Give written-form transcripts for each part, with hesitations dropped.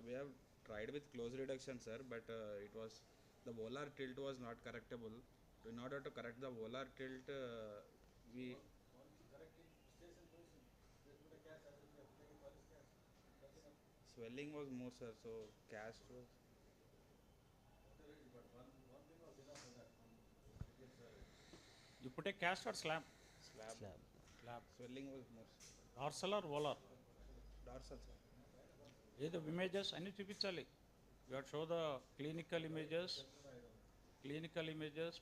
We have tried with close reduction, sir, but it was the volar tilt was not correctable. In order to correct the volar tilt, we swelling was more, sir. So cast was You put a cast or slab? slab. Slab. Slab. Swelling was more. Dorsal or volar? Dorsal, sir. The images అన్ని చూపించాలి. You have to show the clinical images,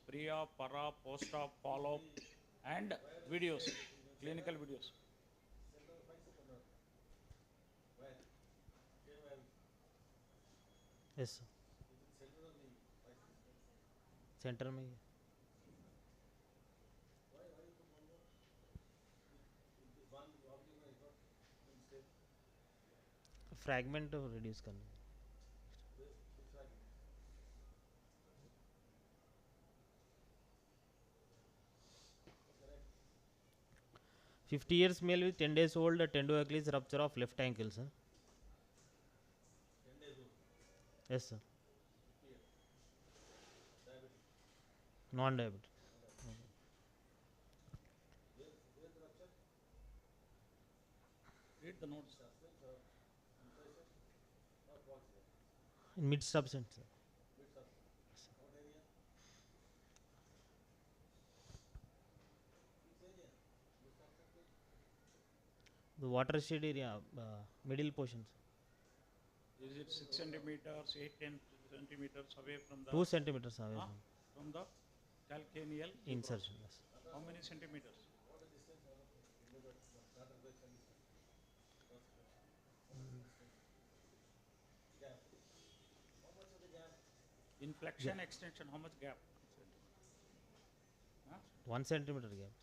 pre-op, para, post-op, follow-up, and videos, clinical videos. Yes, sir. Center में fragment reduce करना 50 years male with 10 days old tendo Achilles rupture of left ankle, sir. Yes, sir. Non-diabetic. Read the notes. In mid substance, sir. The watershed area, middle portion, sir. Is it 6 centimeters, 8, 10 centimeters away from the 2 centimeters away from the calcaneal insertion? Yes. How many centimeters? Inflection, extension, how much gap? 1 centimeter gap.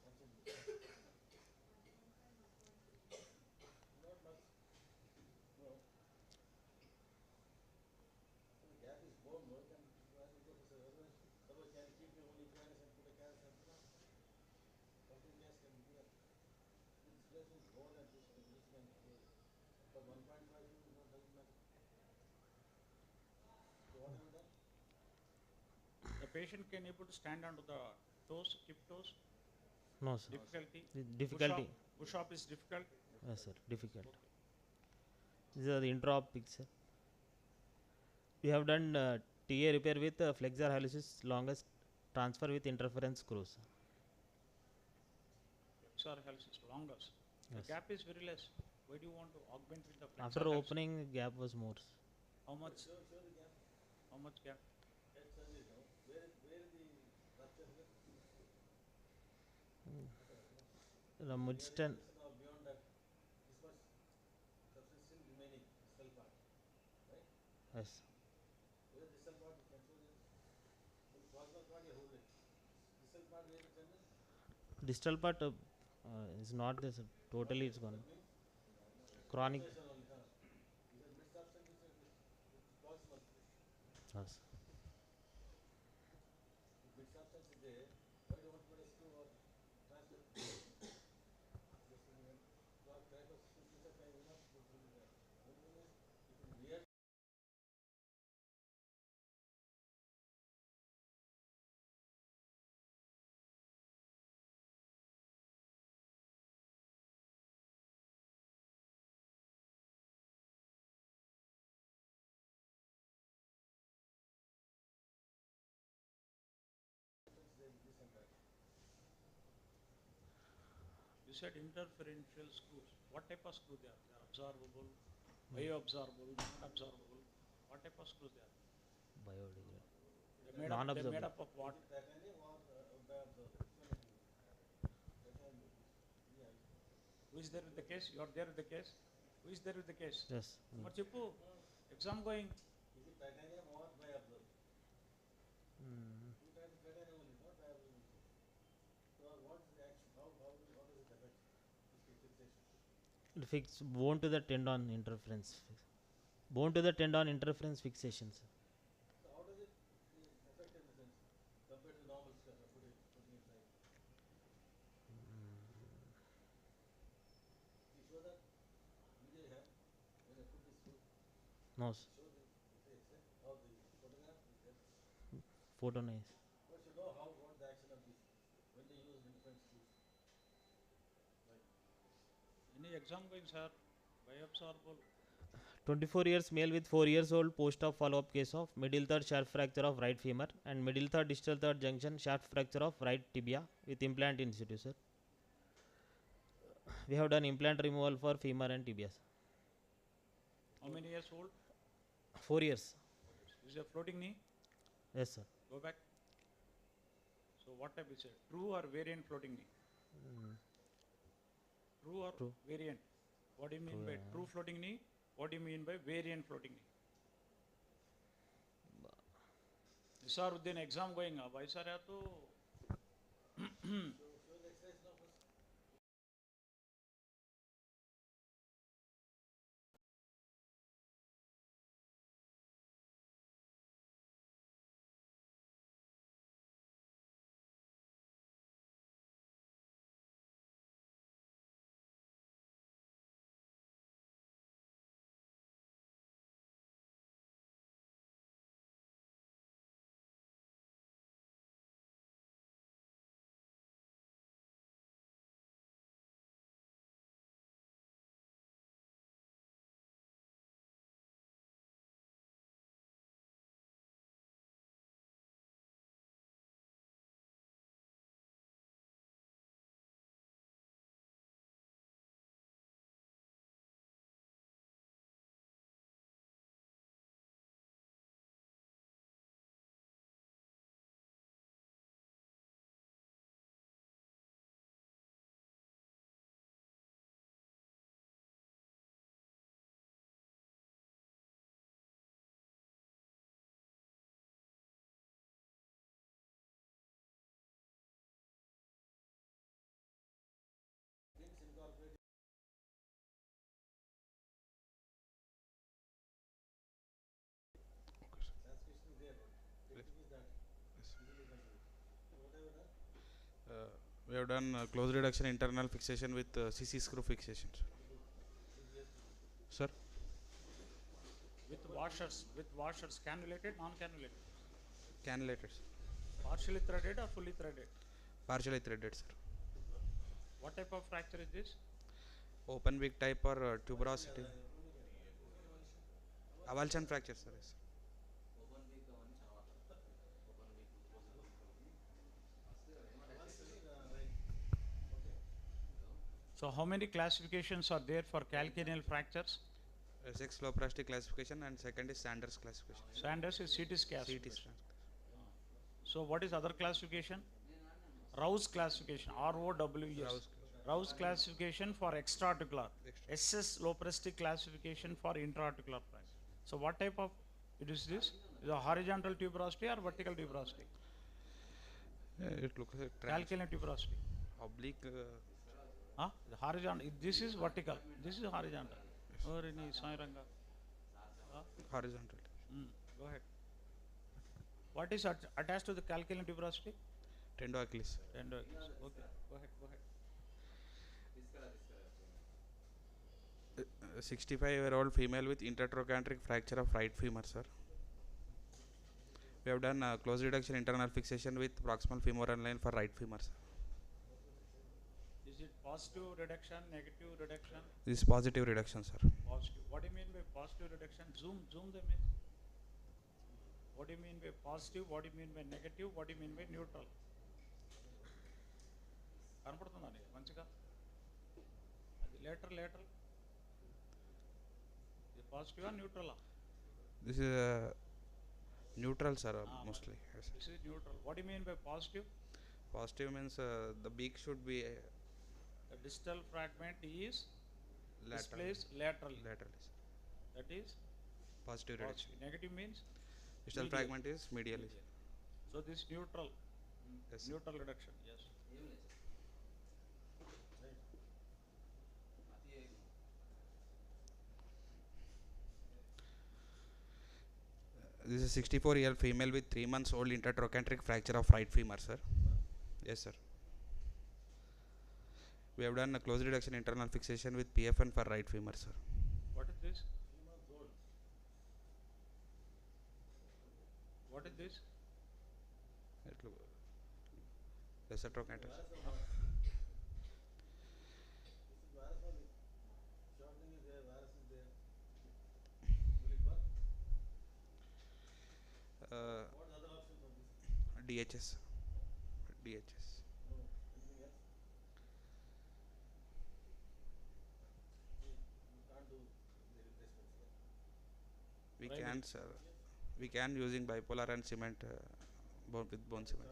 The patient can able to stand onto the toes, tip toes. No, sir. Difficulty. Push-up is difficult. Yes, sir. Difficult. These are the intra-op picture. We have done TA repair with flexor hallucis longest transfer with interference screws. Flexor hallucis longest. Yes. The gap is very less. Why do you want to augment with the flexor After hallucis? opening, gap was more. How much? How much gap? The mid-stand. Yes. Distal part is not this. Totally, it's gone. Chronic. Yes. You said interferential screws. What type of screw they are? They are absorbable, bioabsorbable, not absorbable. What type of screws they are? Biodegradable. They're made up of what? Who is there with the case? You are there with the case? Who is there with the case? Yes. But Chippu, exam going. Fix bone to the tendon interference. Bone to the tendon interference fixations. No, sir. Photo nice. Any exam going, sir? Biobservable. 24 years male with 4 years old post-op follow-up case of middle third shaft fracture of right femur and middle third distal third junction shaft fracture of right tibia with implant in situ, sir. We have done implant removal for femur and tibias. How many years old? 4 years. Is it a floating knee? Yes, sir. Go back. So what type is it? True or variant floating knee? True or True. variant? What do you mean True, by true floating knee? What do you mean by variant floating knee? Nisaruddin exam going up. Why sir? To We have done close reduction internal fixation with CC screw fixation. Sir, with washers, cannulated, non-cannulated, cannulated, sir. partially threaded or fully threaded. Partially threaded, sir. What type of fracture is this? Open weak type or tuberosity. Avulsion fracture, sir. Yes. So how many classifications are there for calcaneal fractures? Six low plastic classification and second is Sanders classification. Sanders is CT scan. CT scan. So what is other classification? Rouse classification, ROWS. Rouse classification for extraarticular. SS low plastic classification for intraarticular fracture. So what type of it is this? Is a horizontal tuberosity or vertical tuberosity? It looks like Calcaneal tuberosity. oblique. The horizontal. This is vertical. This is horizontal. Or any Sairanga. Horizontal. Go ahead. What is attached to the calcaneal tuberosity? Tendo Achilles. Tendo Achilles. Okay. Go ahead. 65-year-old female with intertrochanteric fracture of right femur, sir. We have done close reduction internal fixation with proximal femoral line for right femur, sir. Is it positive reduction, negative reduction? This is positive reduction, sir. Positive. What do you mean by positive reduction? Zoom the image. What do you mean by positive? What do you mean by negative? What do you mean by neutral? కనపడుతుందా నీకు మంచిగా అది lateral ఇది పాజిటివా న్యూట్రలా This is neutral, sir, mostly. Yes. This is neutral. What do you mean by positive? Positive means the beak should be The distal fragment is lateral. displaced laterally. Laterally, sir. That is Positive reduction. positive. Negative means Distal medial. fragment is medially. Medial. So this neutral. Yes, sir. Neutral reduction. Yes. This is a 64-year female with 3 months old intertrochanteric fracture of right femur, sir. Yes, sir. We have done a close reduction internal fixation with PFN for right femur, sir. What is this? What is this? Lesser trochanter. Uh, DHS. DHS. We Primary. can, sir. We can using bipolar and cement bone with bone cement.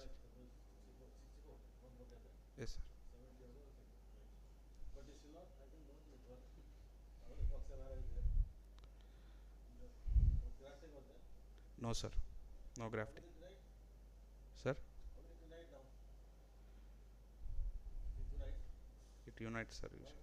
Yes, sir. No, sir. No grafting. Sir, it unites, sir. Usually.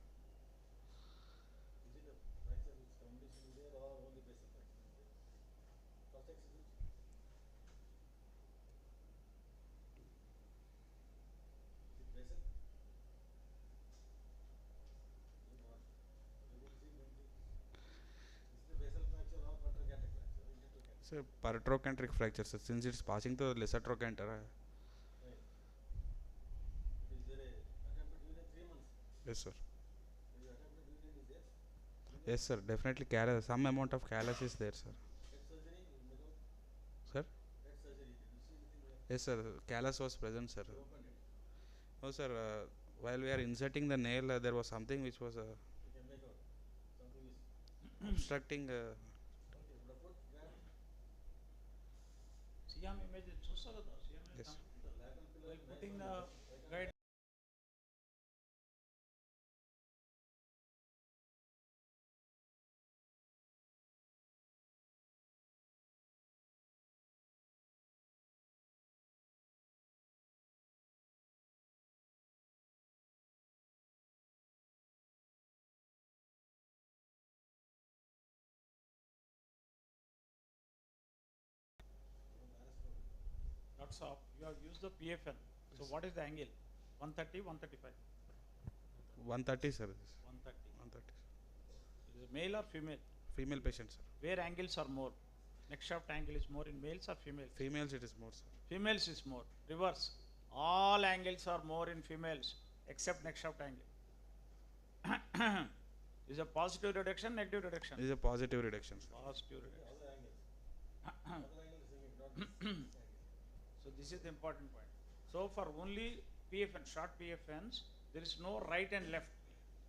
Sir, paratrochanteric fracture, sir. Since it's passing to the lesser trochanter. Yes, sir. Yes, sir. Definitely callus. Some amount of callus is there, sir. Sir? Yes, sir. Callus was present, sir. No, sir. While we are inserting the nail, there was something which was obstructing. CM image చూస్తారు కదా CM Yes. while putting the guide. Lots of you have used the PFN. So what is the angle? 130, 135. 130, sir. 130. 130. It is male or female? Female patient, sir. Where angles are more? Next shaft angle is more in males or females? Females, it is more, sir. Females is more. Reverse. All angles are more in females except next shaft angle. Is a positive reduction, negative reduction? This is a positive reduction, sir. Positive reduction. So this is the important point. So for only PFN, short PFNs, there is no right and left.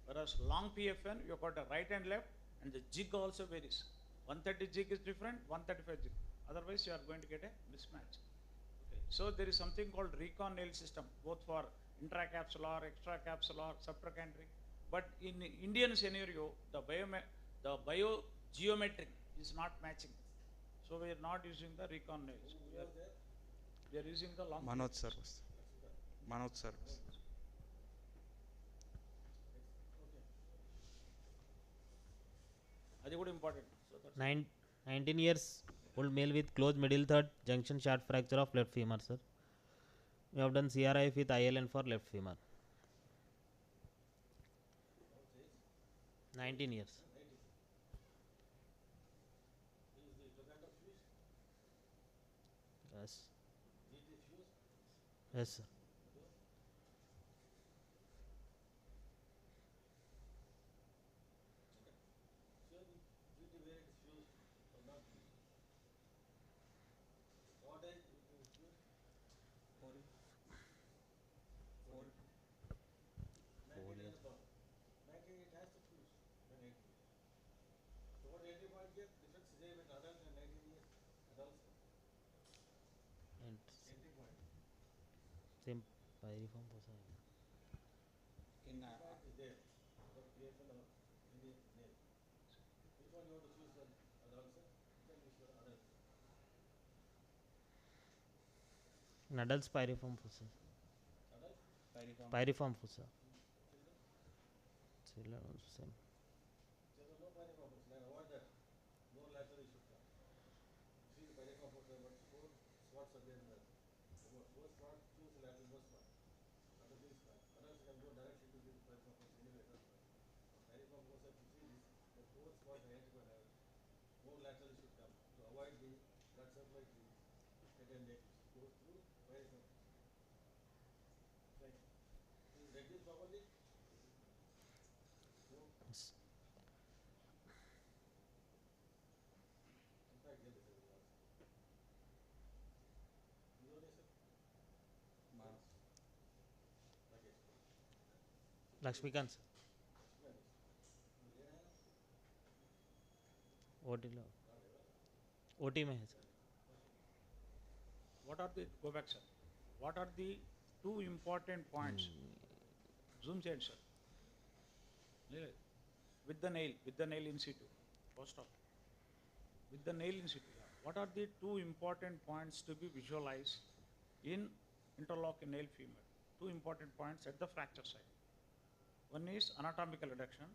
Whereas long PFN, you have got a right and left, and the jig also varies. 130 jig is different, 135 jig. Otherwise, you are going to get a mismatch. Okay. So there is something called recon nail system, both for intracapsular, extracapsular, subtrochanteric. But in Indian scenario, the biogeometric is not matching. So we are not using the recon nails. We are using the long. Manoj sir. Manoj sir. That is important. So that's 19 years old male with closed middle third junction shaft fracture of left femur, sir. We have done CRIF with ILN for left femur. 19 years. Yes. Yes, sir. And same pyriform fossa. In In adults, pyriform fossa. Pyriform fossa. Children also same. Yes. Lakshmikant sir. OT low OT में है sir. What are the, go back, sir. What are the two important points? Zoom change, sir. With the nail in situ. Post op. With the nail in situ. Yeah. What are the two important points to be visualized in interlocking nail femur? Two important points at the fracture site. One is anatomical reduction,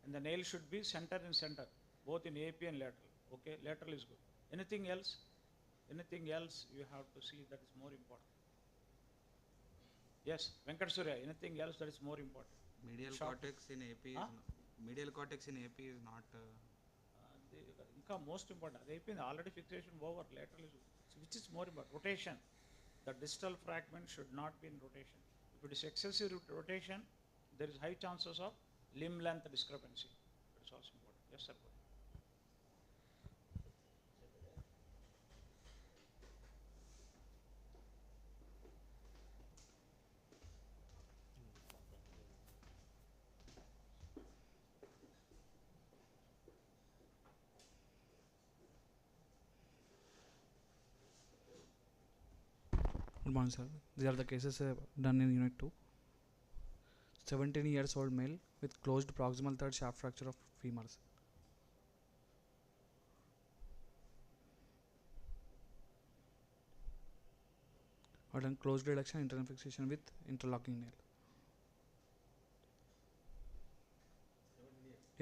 and the nail should be center in center, both in AP and lateral. Okay, lateral is good. Anything else? Anything else you have to see that is more important? Yes, Venkat Surya, anything else that is more important? Medial Short. cortex in AP Huh? medial cortex in AP is not. ఇంకా most important అది అయిపోయింది already fixation over lateral which is more important rotation the distal fragment should not be in rotation if it is excessive rotation there is high chances of limb length discrepancy. That is also important. Yes, sir. Good morning, sir. These are the cases done in Unit 2. 17 years old male with closed proximal third shaft fracture of femurs. Or done closed reduction internal fixation with interlocking nail.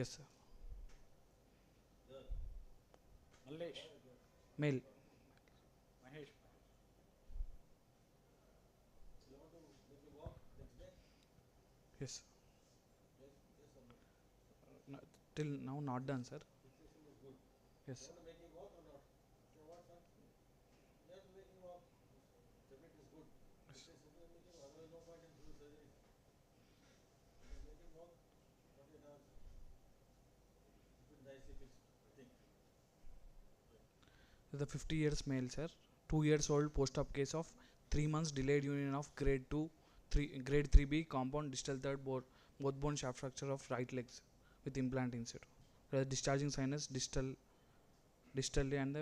Yes, sir. Mallesh, Male. Mahesh. Yes. Till now not done, sir. Yes. The 50 years male, sir. 2 years old post-op case of 3 months delayed union of grade 3B compound distal third both bone shaft fracture of right legs with implant in situ. The discharging sinus distally and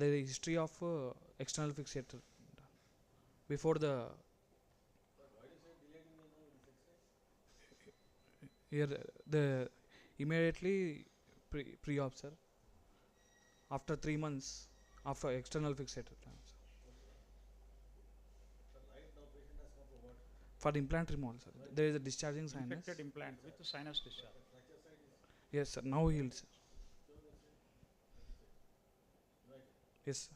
the history of external fixator before the here the immediately pre-op, sir. After 3 months after external fixator plans. For the implant removal, sir. There is a discharging sinus. Infected implant with sinus discharge. Yes, sir. Now healed, sir. Yes, sir.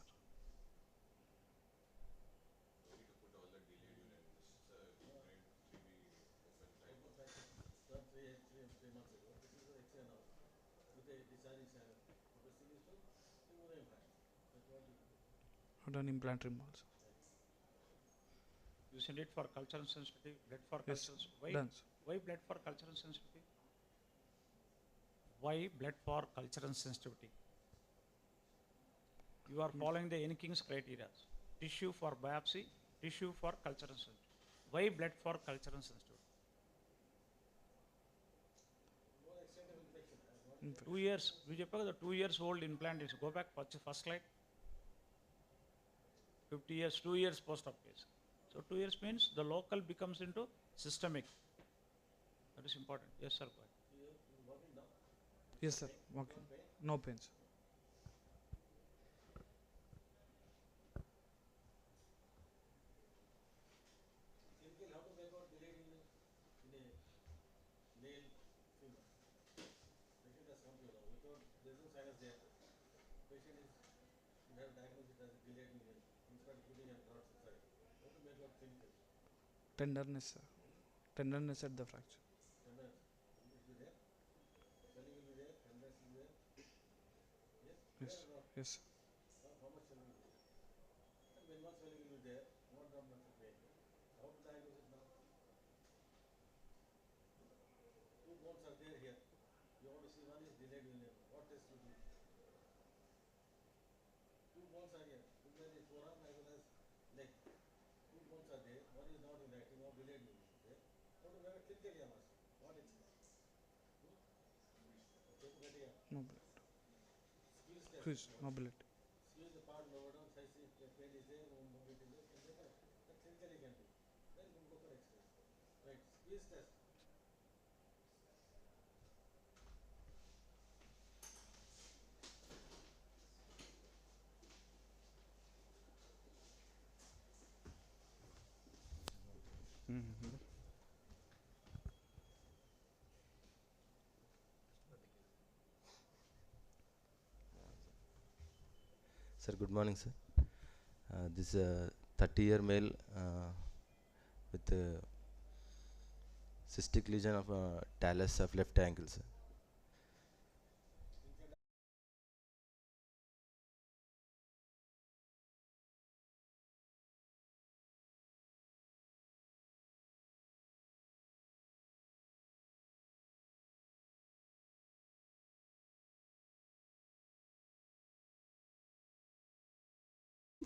I've done implant removal, sir. You send it for culture and sensitivity, blood for Yes, culture. Why? done, sir. Why blood for culture and sensitivity? Why blood for culture and sensitivity? You are following the Enking's criteria. Tissue for biopsy, tissue for culture and sensitivity. Why blood for culture and sensitivity? 2 years. You చెప్పారు కదా 2 years old implant is go back first slide. 50 years, 2 years post-op case. So 2 years means the local becomes into systemic. That is important. Yes, sir. Go ahead. Yes, sir. Okay. No pain, sir. Tenderness, sir. Tenderness at the fracture. Yes. Yes. No blood. Squeeze, no blood. Sir, good morning, sir. This is a 30-year male with cystic lesion of talus of left ankle, sir.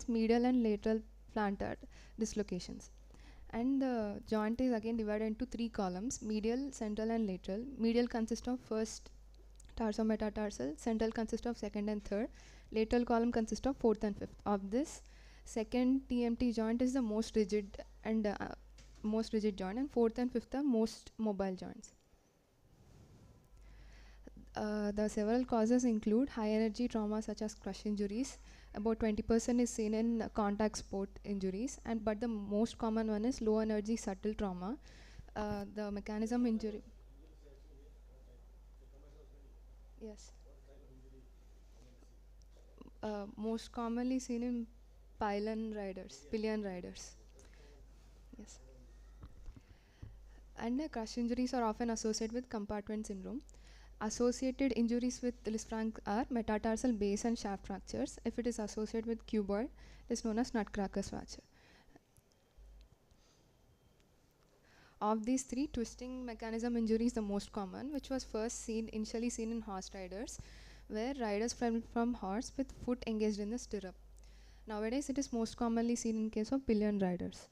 Medial and lateral plantar dislocations. And the joint is again divided into three columns: medial, central, and lateral. Medial consists of first tarsometatarsal, central consists of second and third, lateral column consists of fourth and fifth. Of this, second TMT joint is the most rigid joint, and fourth and fifth are most mobile joints. The several causes include high energy trauma such as crush injuries. About 20% is seen in contact sport injuries, but the most common one is low energy subtle trauma. The mechanism injury. Yes. Most commonly seen in pillion riders. Yes. And crush injuries are often associated with compartment syndrome. Associated injuries with Lisfranc are metatarsal base and shaft fractures. If it is associated with cuboid, it is known as nutcracker's fracture. Of these three, twisting mechanism injury is the most common, which was initially seen in horse riders, where riders fell from horse with foot engaged in the stirrup. Nowadays, it is most commonly seen in case of pillion riders.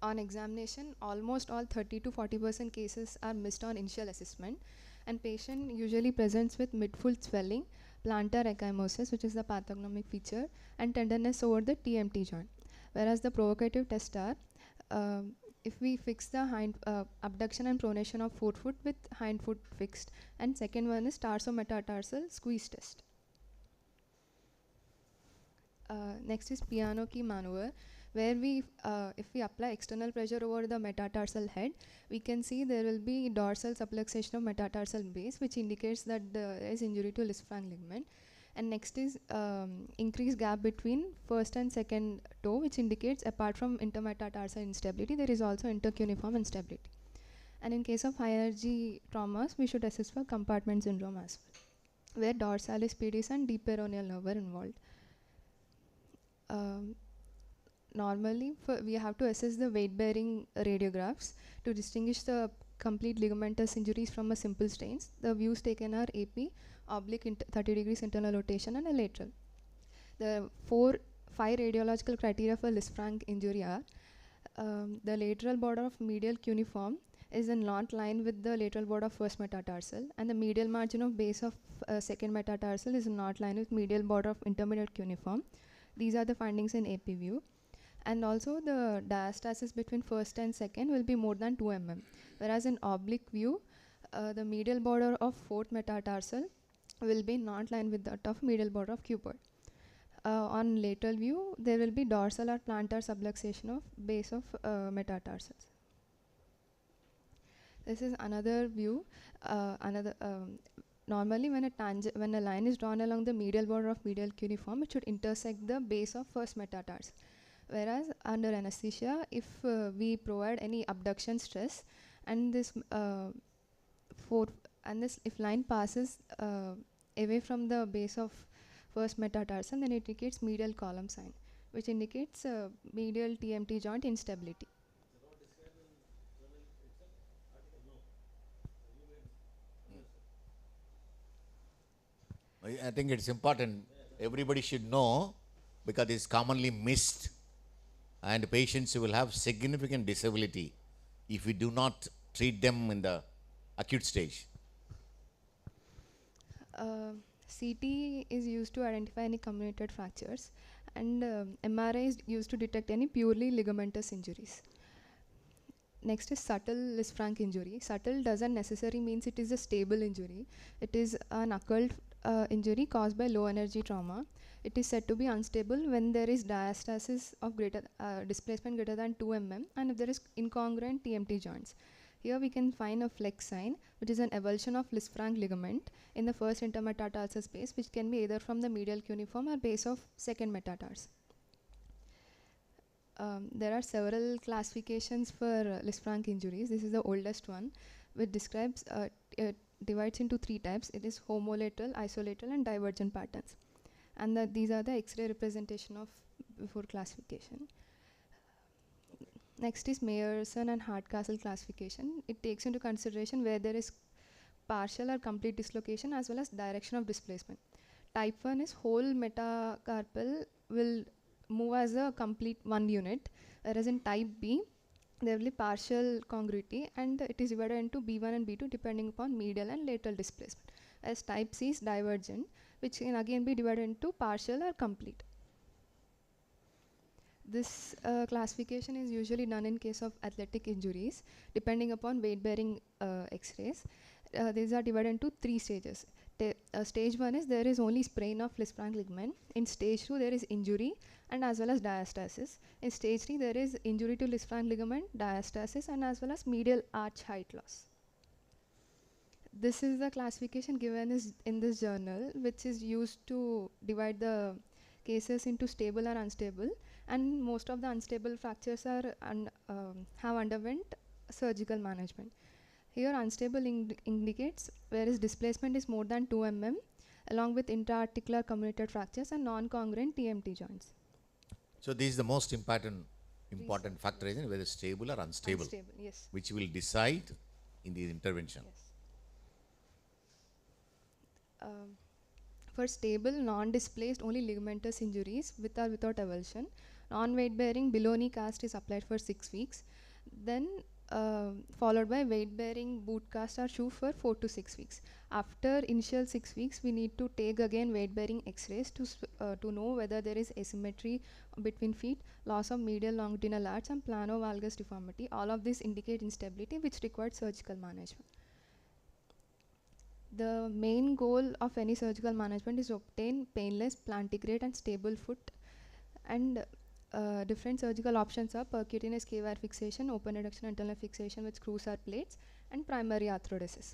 On examination, almost all 30 to 40% cases are missed on initial assessment, and patient usually presents with midfoot swelling, plantar ecchymosis, which is the pathognomic feature, and tenderness over the TMT joint. Whereas the provocative tests are, if we fix the hind abduction and pronation of forefoot with hind foot fixed, and second one is tarsometatarsal squeeze test. Next is piano key maneuver, where if we apply external pressure over the metatarsal head, we can see there will be dorsal subluxation of metatarsal base, which indicates that there is injury to Lisfranc ligament. And next is increased gap between first and second toe, which indicates apart from intermetatarsal instability, there is also intercuneiform instability. And in case of high energy traumas, we should assess for compartment syndrome as well, where dorsalis pedis and deep peroneal nerve are involved. Normally, we have to assess the weight-bearing radiographs to distinguish the complete ligamentous injuries from a simple strains. The views taken are AP, oblique 30 degrees internal rotation, and a lateral. The 5 radiological criteria for Lisfranc injury are the lateral border of medial cuneiform is in not line with the lateral border of first metatarsal, and the medial margin of base of second metatarsal is not line with medial border of intermediate cuneiform. These are the findings in AP view. And also the diastasis between first and second will be more than 2 mm. Whereas in oblique view, the medial border of fourth metatarsal will be not line with that of medial border of cuboid. On lateral view, there will be dorsal or plantar subluxation of base of metatarsals. This is another view. Normally, when a line is drawn along the medial border of medial cuneiform, it should intersect the base of first metatarsal. Whereas under anesthesia, if we provide any abduction stress, and this if line passes away from the base of first metatarsal, then it indicates medial column sign. which indicates medial TMT joint instability. I think it's important. Everybody should know because it's commonly missed, and patients will have significant disability if we do not treat them in the acute stage. CT is used to identify any comminuted fractures, and MRI is used to detect any purely ligamentous injuries. Next is subtle Lisfranc injury. Subtle doesn't necessarily means it is a stable injury. It is an occult injury caused by low energy trauma. It is said to be unstable when there is diastasis of displacement greater than 2 mm and if there is incongruent TMT joints. Here we can find a flex sign, which is an avulsion of Lisfranc ligament in the first intermetatarsal space, which can be either from the medial cuneiform or base of second metatarsal. There are several classifications for Lisfranc injuries. This is the oldest one, which describes divides into 3 types. It is homolateral, isolateral, and divergent patterns. And these are the X-ray representation of before classification. Next is Meyerson and Hardcastle classification. It takes into consideration where there is partial or complete dislocation as well as direction of displacement. Type 1 is whole metacarpal will move as a complete one unit, whereas in type B, there will be partial congruity and it is divided into B1 and B2 depending upon medial and lateral displacement. As type C is divergent, which can again be divided into partial or complete. This classification is usually done in case of athletic injuries, depending upon weight-bearing X-rays. These are divided into 3 stages. Stage 1 is there is only sprain of Lisfranc ligament. In stage 2, there is injury and as well as diastasis. In stage 3, there is injury to Lisfranc ligament, diastasis, and as well as medial arch height loss. This is the classification given in this journal, which is used to divide the cases into stable and unstable. And most of the unstable fractures are have underwent surgical management. Here unstable indicates whereas displacement is more than 2 mm along with intra-articular comminuted fractures and non-congruent TMT joints. So this is the most important factor, isn't it? Whether stable or unstable. Unstable, yes. Which will decide in the intervention. Yes. For stable, non-displaced, only ligamentous injuries with or without avulsion. Non-weight-bearing below knee cast is applied for 6 weeks. Then followed by weight-bearing boot cast or shoe for 4 to 6 weeks. After initial 6 weeks, we need to take again weight-bearing X-rays to know whether there is asymmetry between feet, loss of medial longitudinal arch, and plano-valgus deformity. All of this indicate instability, which requires surgical management. The main goal of any surgical management is to obtain painless, plantigrade, and stable foot. And different surgical options are percutaneous K-wire fixation, open reduction internal fixation with screws or plates, and primary arthrodesis.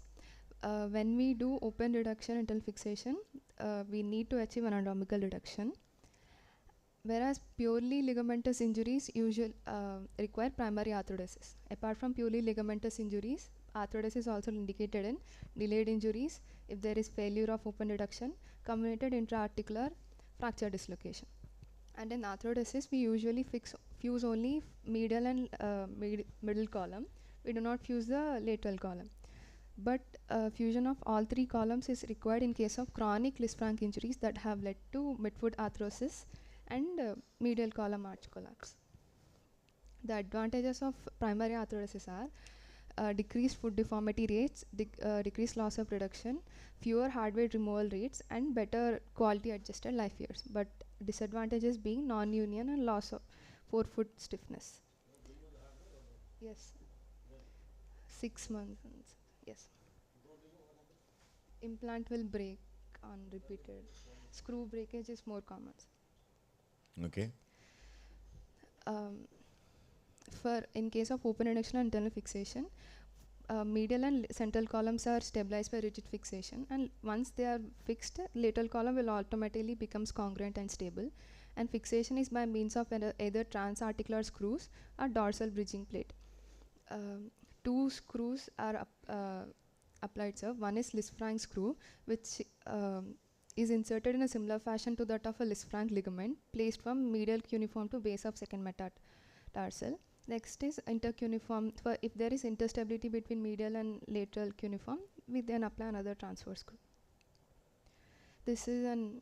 When we do open reduction internal fixation, we need to achieve an anatomical reduction. Whereas purely ligamentous injuries usually require primary arthrodesis. Apart from purely ligamentous injuries, arthrodesis is also indicated in delayed injuries if there is failure of open reduction, comminuted intra-articular fracture dislocation. And in arthrodesis, we usually fuse only medial and middle column. We do not fuse the lateral column. But fusion of all 3 columns is required in case of chronic Lisfranc injuries that have led to midfoot arthrosis and medial column arch collapse. The advantages of primary arthrodesis are decreased foot deformity rates, decreased loss of reduction, fewer hard weight removal rates, and better quality adjusted life years. But disadvantages being non-union and loss of forefoot stiffness. Yes. 6 months. Yes. Implant will break on repeated. Screw breakage is more common. Okay. For in case of open reduction and internal fixation, medial and central columns are stabilized by rigid fixation, and once they are fixed, lateral column will automatically becomes congruent and stable. And fixation is by means of either transarticular screws or dorsal bridging plate. 2 screws are applied, sir. One is Lisfranc screw, which is inserted in a similar fashion to that of a Lisfranc ligament placed from medial cuneiform to base of second metatarsal. Next is intercuneiform. For if there is interstability between medial and lateral cuneiform, we then apply another transfer screw. This is an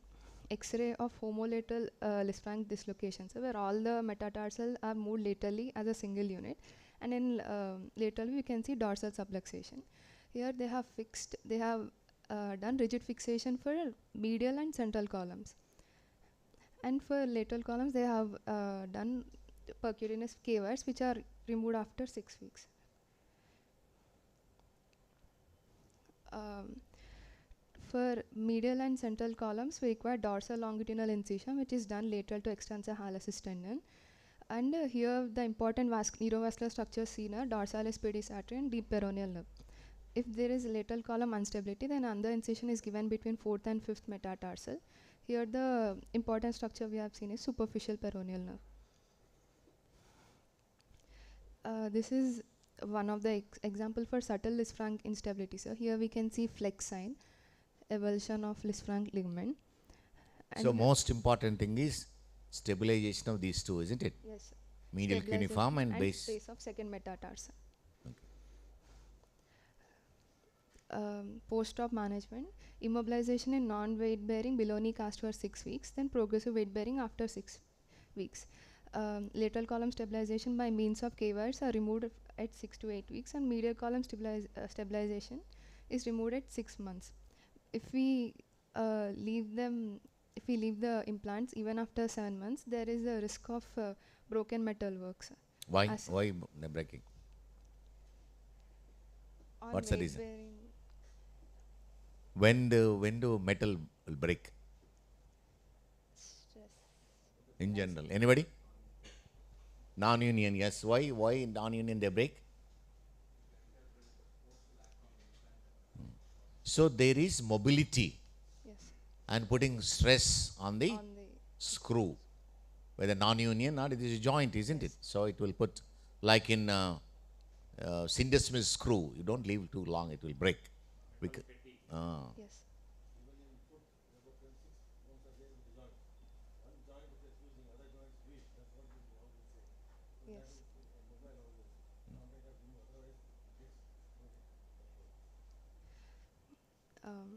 X-ray of homolateral Lisfranc dislocation, so where all the metatarsal are moved laterally as a single unit, and in laterally we can see dorsal subluxation. Here they have done rigid fixation for medial and central columns, and for lateral columns they have done percutaneous K-wires which are removed after 6 weeks. For medial and central columns, we require dorsal longitudinal incision, which is done lateral to extensor hallucis tendon. And here the important neurovascular structures seen are dorsalis pedis artery and deep peroneal nerve. If there is lateral column instability, then another incision is given between 4th and 5th metatarsal. Here the important structure we have seen is superficial peroneal nerve. This is one of the example for subtle Lisfranc instability. So here we can see flex sign, avulsion of Lisfranc ligament. So most important thing is stabilization of these two, isn't it? Yes. Medial cuneiform and base. Base of second metatarsal. Post-op management, immobilization in non-weight bearing below knee cast for 6 weeks, then progressive weight bearing after 6 weeks. Lateral column stabilization by means of K-wires are removed at 6 to 8 weeks, and medial column stabilization is removed at 6 months. If we leave the implants even after 7 months, there is a risk of broken metal works. Why the breaking? What's the reason? When do metal will break? Stress. In general, anybody? Non-union, yes. Why non-union they break? So there is mobility, Yes. and putting stress on the screw. Whether non-union or it is a joint, isn't it? So it will put, like in Cinder Smith screw, you don't leave too long, it will break. Yes. Yes.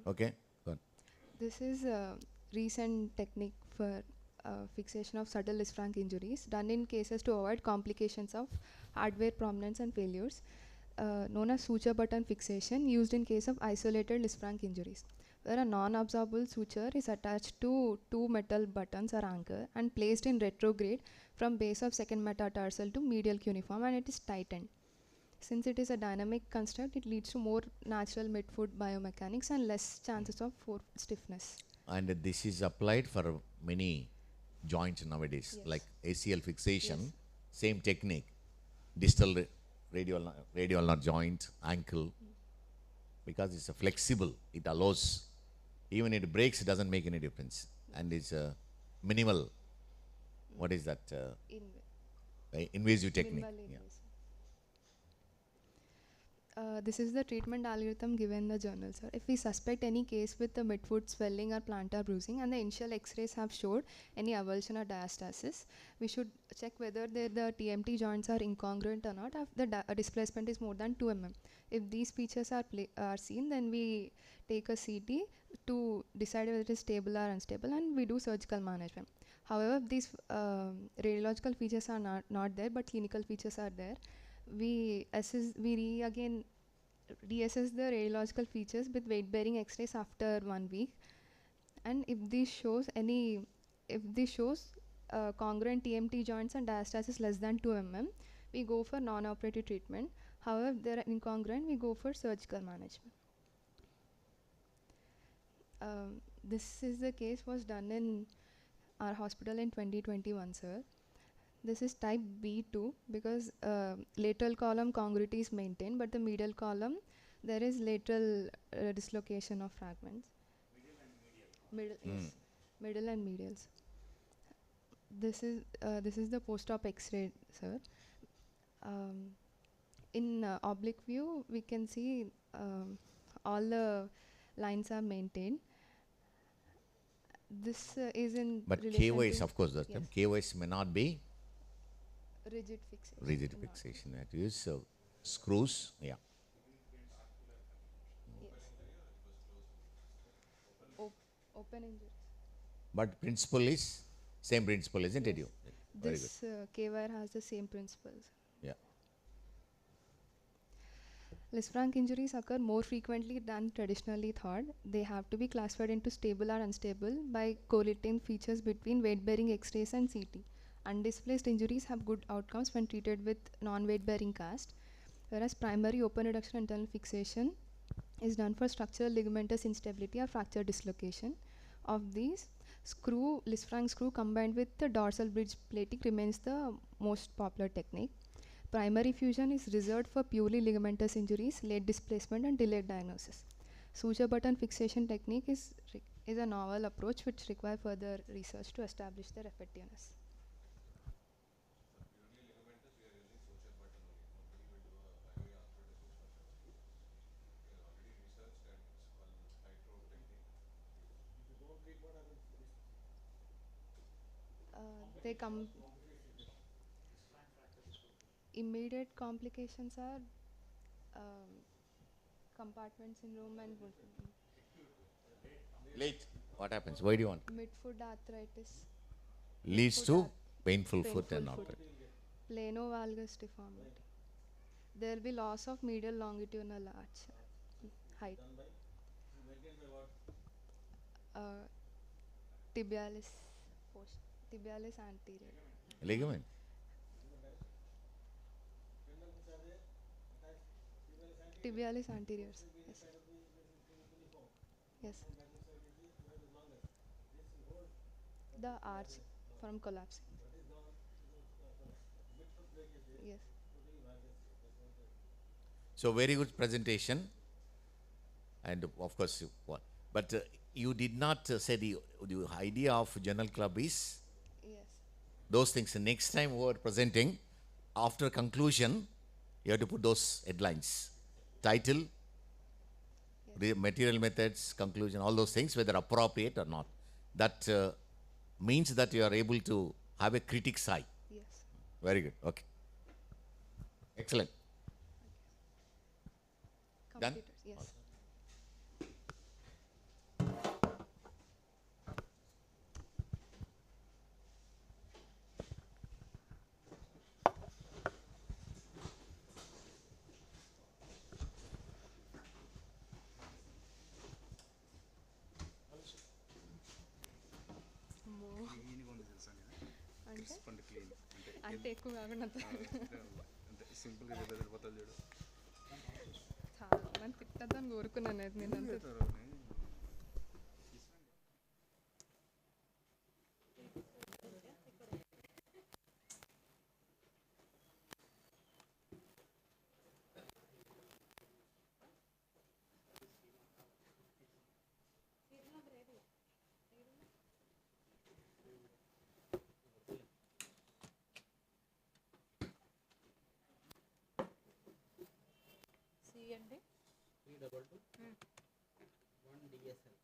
Okay, good. This is a recent technique for fixation of subtle Lisfranc injuries done in cases to avoid complications of hardware prominence and failures, known as suture button fixation, used in case of isolated Lisfranc injuries, where a non-absorbable suture is attached to 2 metal buttons or anchor and placed in retrograde from base of second metatarsal to medial cuneiform, and it is tightened. Since it is a dynamic construct, it leads to more natural midfoot biomechanics and less chances of foot stiffness. And this is applied for many joints nowadays, Yes. like ACL fixation, Yes. same technique, distal radial nerve joint, ankle, because it's a flexible, it allows, even if it breaks, it doesn't make any difference, and it's a minimal, what is that, invasive technique. Minimal Yeah. invasive. This is the treatment algorithm given in the journal, sir. If we suspect any case with the midfoot swelling or plantar bruising and the initial x-rays have showed any avulsion or diastasis, we should check whether the TMT joints are incongruent or not if the displacement is more than 2 mm. If these features are seen, then we take a CT to decide whether it is stable or unstable, and we do surgical management. However, if these radiological features are not there, but clinical features are there, we reassess the radiological features with weight bearing x-rays after 1 week, and if this shows congruent TMT joints and diastasis less than 2 mm, we go for non-operative treatment. However, if they are incongruent, we go for surgical management. This is the case was done in our hospital in 2021, sir. This is type B2 because lateral column congruity is maintained, but the medial column there is lateral dislocation of fragments. Yes, middle and medials. This is the post-op X-ray, sir. In oblique view, we can see all the lines are maintained, This is in But relation KYS, to of course, the term KYS may not be rigid fixation. rigid not- fixation. That is screws. Yeah. Yes. Open injuries. But principle is same principle, isn't it? Yes. You. Very good. This K-wire has the same principles. Yeah. Lisfranc injuries occur more frequently than traditionally thought. They have to be classified into stable or unstable by correlating features between weight-bearing X-rays and CT. Undisplaced injuries have good outcomes when treated with non-weight-bearing cast, whereas primary open reduction internal fixation is done for structural ligamentous instability or fracture dislocation. Of these, Lisfranc screw combined with the dorsal bridge plating remains the most popular technique. Primary fusion is reserved for purely ligamentous injuries, late displacement, and delayed diagnosis. Suture button fixation technique is a novel approach which requires further research to establish their effectiveness. They come. Immediate complications are compartment syndrome and Late. What happens? Why do you want? midfoot arthritis, Leads Foot to arth- painful foot and painful arthritis. planovalgus deformity. There will be loss of medial longitudinal arch height. Uh, tibialis tibialis anterior. Ligament. Tibialis anterior. Yes. Yes. The arch from collapsing. Yes. So very good presentation, and of course, what? But you did not say the idea of journal club is Yes. those things. Next time we are presenting, after conclusion, you have to put those headlines, title, material methods, conclusion, all those things, whether appropriate or not. That means that you are able to have a critic's eye. Yes. Very good. Okay. Excellent. Done? Computers. Yes. అంటే ఎక్కువ కాకుండా సింపుల్గా వెళ్ళిపోతుంది చూడు. చాలా నన్ను తిట్టద్దని కోరుకున్నాను అది నేను అంతే. C and 322 1 DSL